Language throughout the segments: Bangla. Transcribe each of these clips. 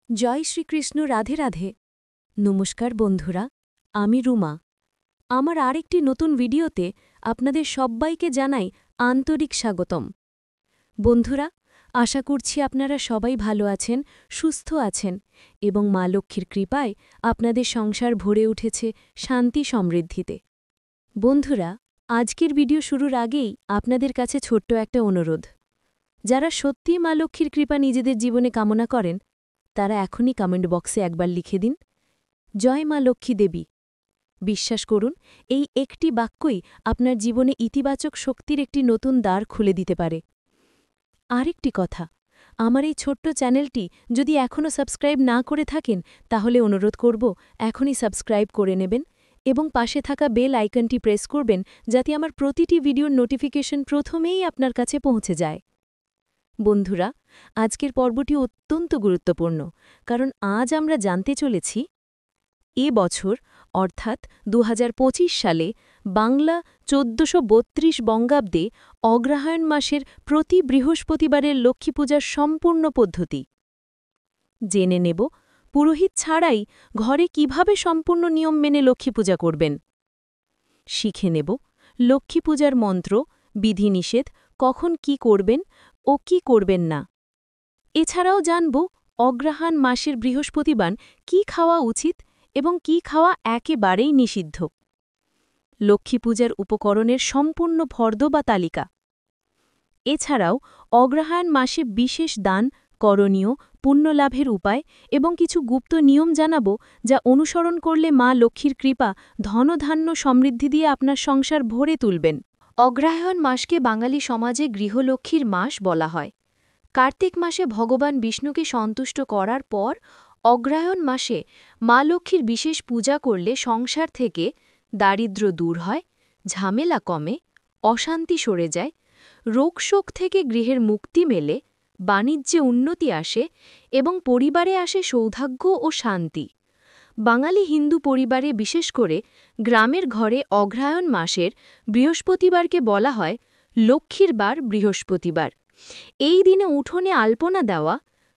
জয় শ্রীকৃষ্ণ রাধে রাধে। নমস্কার বন্ধুরা, আমি রুমা। আমার আরেকটি নতুন ভিডিওতে আপনাদের সব্বাইকে জানাই আন্তরিক স্বাগতম। বন্ধুরা, আশা করছি আপনারা সবাই ভালো আছেন, সুস্থ আছেন এবং মা লক্ষ্মীর কৃপায় আপনাদের সংসার ভরে উঠেছে শান্তি সমৃদ্ধিতে। বন্ধুরা, আজকের ভিডিও শুরুর আগেই আপনাদের কাছে ছোট্ট একটা অনুরোধ। যারা সত্যিই মা লক্ষ্মীর কৃপা নিজেদের জীবনে কামনা করেন তারা এখনই কমেন্ট বক্সে একবার লিখে দিন, জয় মা লক্ষ্মী দেবী। বিশ্বাস করুন, এই একটি বাক্যই আপনার জীবনে ইতিবাচক শক্তির একটি নতুন দ্বার খুলে দিতে পারে। আরেকটি কথা, আমার এই ছোট্ট চ্যানেলটি যদি এখনও সাবস্ক্রাইব না করে থাকেন তাহলে অনুরোধ করব এখনই সাবস্ক্রাইব করে নেবেন এবং পাশে থাকা বেল আইকনটি প্রেস করবেন যাতে আমার প্রতিটি ভিডিওর নোটিফিকেশন প্রথমেই আপনার কাছে পৌঁছে যায়। বন্ধুরা, আজকের পর্বটি অত্যন্ত গুরুত্বপূর্ণ, কারণ আজ আমরা জানতে চলেছি এ বছর অর্থাৎ ২০২৫ সালে বাংলা ১৪৩২ বঙ্গাব্দে অগ্রহায়ণ মাসের প্রতি বৃহস্পতিবারের লক্ষ্মী পূজার সম্পূর্ণ পদ্ধতি জেনে নেব। পুরোহিত ছাড়াই ঘরে কিভাবে সম্পূর্ণ নিয়ম মেনে লক্ষ্মী পূজা করবেন। শিখে নেব লক্ষ্মী পূজার মন্ত্র, বিধিনিষেধ, কখন কি করবেন ও কি করবেন না। এছাড়াও জানব অগ্রহায়ণ মাসের বৃহস্পতিবার কি খাওয়া উচিত এবং কি খাওয়া একেবারেই নিষিদ্ধ। লক্ষ্মী পূজার উপকরণের সম্পূর্ণ ফর্দ বা তালিকা। এছাড়াও অগ্রহায়ণ মাসে বিশেষ দান, করণীয়, পুণ্যলাভের উপায় এবং কিছু গুপ্ত নিয়ম জানাব যা অনুসরণ করলে মা লক্ষ্মীর কৃপা ধনধান্য সমৃদ্ধি দিয়ে আপনার সংসার ভরে তুলবেন। অগ্রহায়ণ মাসকে বাঙালি সমাজে গৃহলক্ষ্মীর মাস বলা হয়। কার্তিক মাসে ভগবান বিষ্ণুকে সন্তুষ্ট করার পর অগ্রহায়ণ মাসে মা লক্ষ্মীর বিশেষ পূজা করলে সংসার থেকে দারিদ্র্য দূর হয়, ঝামেলা কমে, অশান্তি সরে যায়, রোগশোক থেকে গৃহের মুক্তি মেলে, বাণিজ্যে উন্নতি আসে এবং পরিবারে আসে সৌভাগ্য ও শান্তি। বাঙালি হিন্দু পরিবারে বিশেষ করে গ্রামের ঘরে অগ্রহায়ণ মাসের বৃহস্পতিবারকে বলা হয় লক্ষ্মীর বার বৃহস্পতিবার। এই দিনে উঠোনে আলপনা দেওয়া,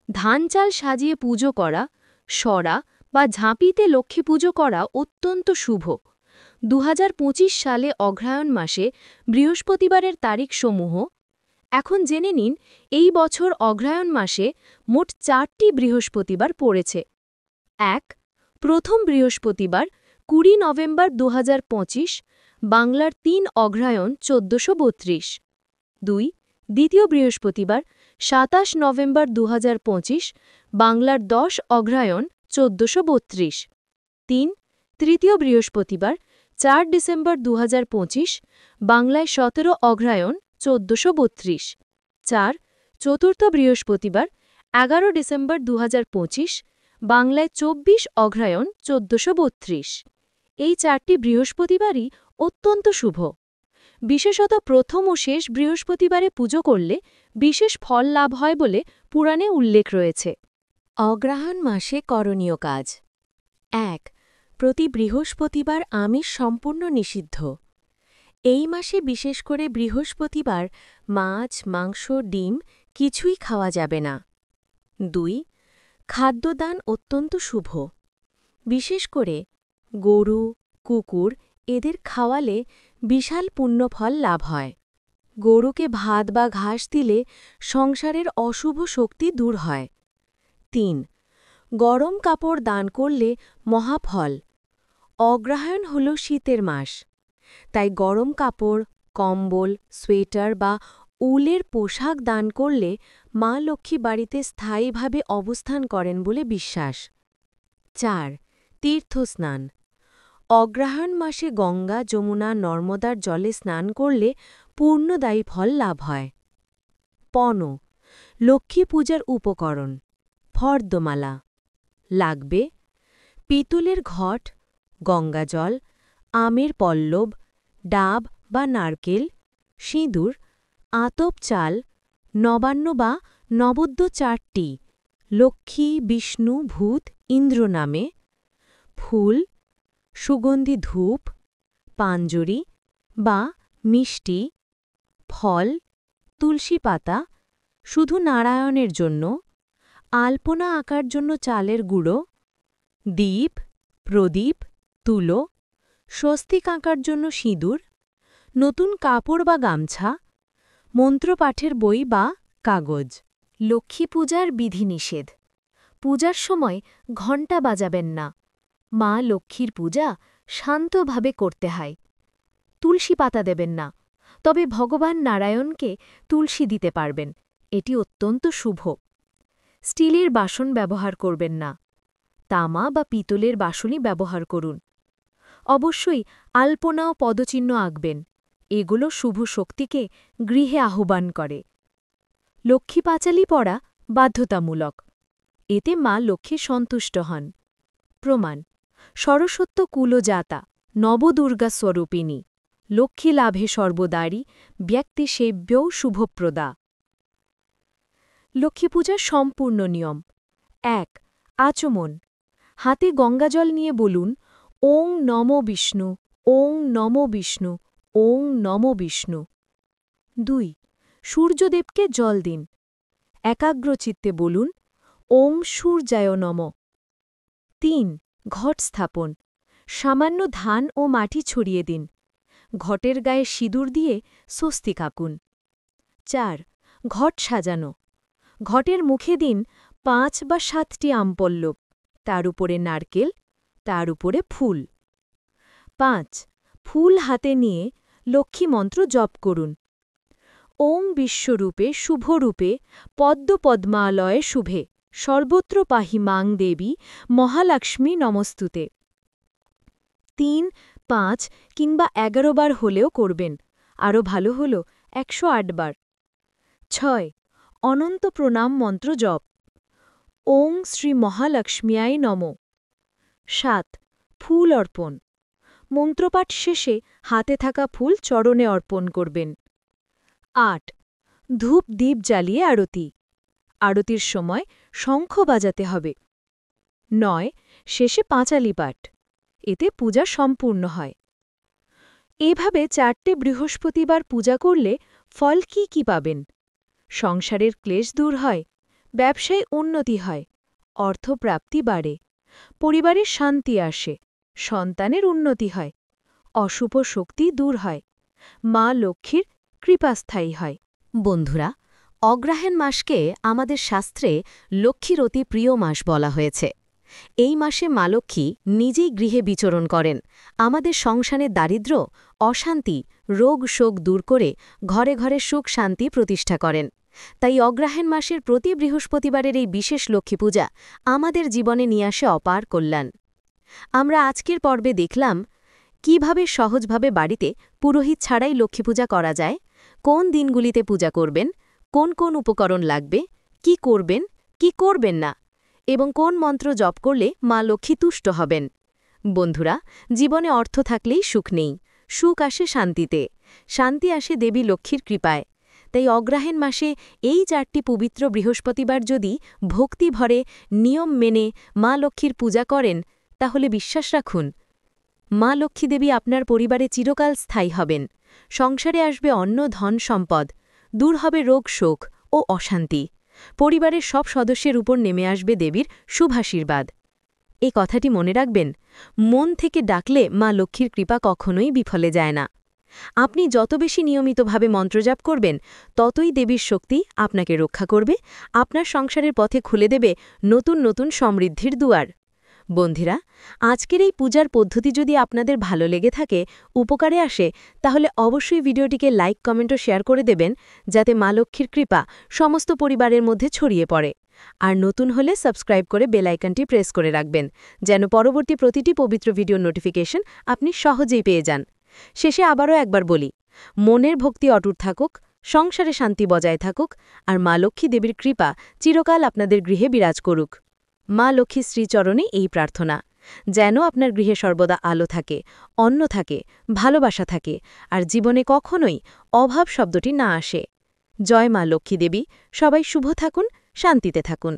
ধান চাল সাজিয়ে পুজো করা, সরা বা ঝাঁপিতে লক্ষ্মী পুজো করা অত্যন্ত শুভ। ২০২৫ সালে অগ্রহায়ণ মাসে বৃহস্পতিবারের তারিখসমূহ এখন জেনে নিন। এই বছর অগ্রহায়ণ মাসে মোট ৪টি বৃহস্পতিবার পড়েছে। ১. প্রথম বৃহস্পতিবার ২০ নভেম্বর ২০২৫, বাংলার ৩ অগ্রহায়ণ ১৪৩২। ২. দ্বিতীয় বৃহস্পতিবার ২৭ নভেম্বর ২০২৫, বাংলার ১০ অগ্রহায়ণ ১৪৩২। ৩. তৃতীয় বৃহস্পতিবার ৪ ডিসেম্বর ২০২৫, বাংলায় ১৭ অগ্রহায়ণ ১৪৩২। ৪. চতুর্থ বৃহস্পতিবার ১১ ডিসেম্বর ২০২৫, বাংলায় ২৪ অগ্রহায়ণ ১৪৩২। এই ৪টি বৃহস্পতিবারই অত্যন্ত শুভ। বিশেষত প্রথম ও শেষ বৃহস্পতিবারে পুজো করলে বিশেষ ফল লাভ হয় বলে পুরাণে উল্লেখ রয়েছে। অগ্রহায়ণ মাসে করণীয় কাজ। ১. প্রতি বৃহস্পতিবার আমিষ সম্পূর্ণ নিষিদ্ধ। এই মাসে বিশেষ করে বৃহস্পতিবার মাছ, মাংস, ডিম কিছুই খাওয়া যাবে না। ২. খাদ্যদান অত্যন্ত শুভ। বিশেষ করে গরু, কুকুর এদের খাওয়ালে বিশাল পুণ্যফল লাভ হয়। গরুকে ভাত বা ঘাস দিলে সংসারের অশুভ শক্তি দূর হয়। ৩. গরম কাপড় দান করলে মহাফল। অগ্রহায়ণ হল শীতের মাস, তাই গরম কাপড়, কম্বল, সোয়েটার বা উলের পোশাক দান করলে মা লক্ষ্মী বাড়িতে স্থায়ীভাবে অবস্থান করেন বলে বিশ্বাস। ৪. তীর্থস্নান। অগ্রহায়ণ মাসে গঙ্গা, যমুনা, নর্মদার জলে স্নান করলে পূর্ণদায়ী ফল লাভ হয়। পণ, লক্ষ্মী পূজার উপকরণ। ফর্দমালা লাগবে পিতলের ঘট, গঙ্গাজল, আমের পল্লব, ডাব বা নারকেল, সিঁদুর, আতপ চাল, নবান্ন বা নবদ্য ৪টি, লক্ষ্মী, বিষ্ণু, ভূত, ইন্দ্র নামে, ফুল, সুগন্ধি ধূপ, পাঞ্জরি বা মিষ্টি, ফল, তুলসী পাতা শুধু নারায়ণের জন্য, আলপনা আঁকার জন্য চালের গুঁড়ো, দীপ, প্রদীপ, তুলো, স্বস্তিক আঁকার জন্য সিঁদুর, নতুন কাপড় বা গামছা, মন্ত্রপাঠের বই বা কাগজ। লক্ষ্মী পূজার বিধিনিষেধ। পূজার সময় ঘণ্টা বাজাবেন না। মা লক্ষ্মীর পূজা শান্তভাবে করতে হয়। তুলসী পাতা দেবেন না, তবে ভগবান নারায়ণকে তুলসী দিতে পারবেন, এটি অত্যন্ত শুভ। স্টিলের বাসন ব্যবহার করবেন না। তামা বা পিতলের বাসনই ব্যবহার করুন। অবশ্যই আলপনা ও পদচিহ্ন আঁকবেন, এগুলো শুভ শক্তিকে গৃহে আহ্বান করে। লক্ষ্মী পাঁচালী পড়া বাধ্যতামূলক, এতে মা লক্ষ্মী সন্তুষ্ট হন। প্রমাণ: সরস্বত্য কুলজাতা, নবদুর্গা স্বরূপিণী, লক্ষ্মী লাভে সর্বদারী, ব্যক্তি সেব্যও শুভপ্রদা। লক্ষ্মী পূজার সম্পূর্ণ নিয়ম: ১. আচমন। হাতে গঙ্গাজল নিয়ে বলুন, ওং নমো বিষ্ণু, ওং নমো বিষ্ণু, ওং নমো বিষ্ণু। ২. সূর্যদেবকে জল দিন। একাগ্রচিত্তে বলুন, ওং সূর্যায় নমঃ। ৩. ঘট স্থাপন। সামান্য ধান ও মাটি ছড়িয়ে দিন। ঘটের গায়ে সিঁদুর দিয়ে স্বস্তিক আঁকুন। ৪. ঘট সাজানো। ঘটের মুখে দিন ৫ বা ৭টি আমপল্লব, তার উপরে নারকেল, তার উপরে ফুল। ৫. ফুল হাতে নিয়ে লক্ষ্মী মন্ত্র জপ করুন। ওং বিশ্বরূপে শুভরূপে পদ্মপদ্মালয়ে শুভে সর্বত্র পাহি মাং দেবী মহালক্ষ্মী নমস্তুতে। ৩, ৫ কিংবা ১১ বার হলেও করবেন, আরও ভালো হল ১০৮ বার। ৬. অনন্ত প্রণাম মন্ত্র জপ। ওং শ্রী মহালক্ষ্মীয়ায় নমঃ। ৭. ফুল অর্পণ। মন্ত্রপাঠ শেষে হাতে থাকা ফুল চরণে অর্পণ করবেন। ৮. ধূপ দ্বীপ জ্বালিয়ে আরতি। আরতির সময় শঙ্খ বাজাতে হবে। ৯. শেষে পাঁচালি পাঠ, এতে পূজা সম্পূর্ণ হয়। এভাবে ৪টে বৃহস্পতিবার পূজা করলে ফল কি পাবেন? সংসারের ক্লেশ দূর হয়, ব্যবসায় উন্নতি হয়, অর্থপ্রাপ্তি বাড়ে, পরিবারের শান্তি আসে, সন্তানের উন্নতি হয়, অশুভ শক্তি দূর হয়, মা লক্ষ্মীর কৃপাস্থায়ী হয়। বন্ধুরা, অগ্রহায়ণ মাসকে আমাদের শাস্ত্রে লক্ষ্মীর অতি প্রিয় মাস বলা হয়েছে। এই মাসে মা লক্ষ্মী নিজেই গৃহে বিচরণ করেন, আমাদের সংসারের দারিদ্র্য, অশান্তি, রোগ শোক দূর করে ঘরে ঘরে সুখ শান্তি প্রতিষ্ঠা করেন। তাই অগ্রহায়ণ মাসের প্রতি বৃহস্পতিবারের এই বিশেষ লক্ষ্মী পূজা আমাদের জীবনে নিয়ে আসে অপার কল্যাণ। আমরা আজকের পর্বে দেখলাম কিভাবে সহজভাবে বাড়িতে পুরোহিত ছাড়াই লক্ষ্মী পূজা করা যায়, কোন দিনগুলিতে পূজা করবেন, কোন কোন উপকরণ লাগবে, কি করবেন, কি করবেন না, এবং কোন মন্ত্র জপ করলে মা লক্ষ্মী তুষ্ট হবেন। বন্ধুরা, জীবনে অর্থ থাকলেই সুখ নেই, সুখ আসে শান্তিতে, শান্তি আসে দেবী লক্ষ্মীর কৃপায়। তাই অগ্রহায়ণ মাসে এই ৪টি পবিত্র বৃহস্পতিবার যদি ভক্তি ভরে নিয়ম মেনে মা লক্ষ্মীর পূজা করেন, তাহলে বিশ্বাস রাখুন, মা লক্ষ্মী দেবী আপনার পরিবারে চিরকাল স্থায়ী হবেন, সংসারে আসবে অন্ন ধন সম্পদ, দূর হবে রোগ শোক ও অশান্তি, পরিবারের সব সদস্যের উপর নেমে আসবে দেবীর শুভাশীর্বাদ। এই কথাটি মনে রাখবেন, মন থেকে ডাকলে মা লক্ষ্মীর কৃপা কখনোই বিফলে যায় না। আপনি যত বেশি নিয়মিতভাবে মন্ত্রজাপ করবেন, ততই দেবীর শক্তি আপনাকে রক্ষা করবে, আপনার সংসারের পথে খুলে দেবে নতুন নতুন সমৃদ্ধির দুয়ার। বন্ধুরা, আজকের এই পূজার পদ্ধতি যদি আপনাদের ভালো লেগে থাকে, উপকারে আসে, তাহলে অবশ্যই ভিডিওটিকে লাইক কমেন্ট ও শেয়ার করে দেবেন, যাতে মা লক্ষ্মীর কৃপা সমস্ত পরিবারের মধ্যে ছড়িয়ে পড়ে। আর নতুন হলে সাবস্ক্রাইব করে বেল আইকনটি প্রেস করে রাখবেন, যেন পরবর্তী প্রতিটি পবিত্র ভিডিওর নোটিফিকেশন আপনি সহজেই পেয়ে যান। শেষে আবারও একবার বলি, মনের ভক্তি অটুট থাকুক, সংসারে শান্তি বজায় থাকুক, আর মা লক্ষ্মী দেবীর কৃপা চিরকাল আপনাদের গৃহে বিরাজ করুক। মা লক্ষ্মী শ্রীচরণে এই প্রার্থনা, যেন আপনার গৃহে সর্বদা আলো থাকে, অন্ন থাকে, ভালোবাসা থাকে, আর জীবনে কখনোই অভাব শব্দটি না আসে। জয় মা লক্ষ্মী দেবী। সবাই শুভ থাকুন, শান্তিতে থাকুন।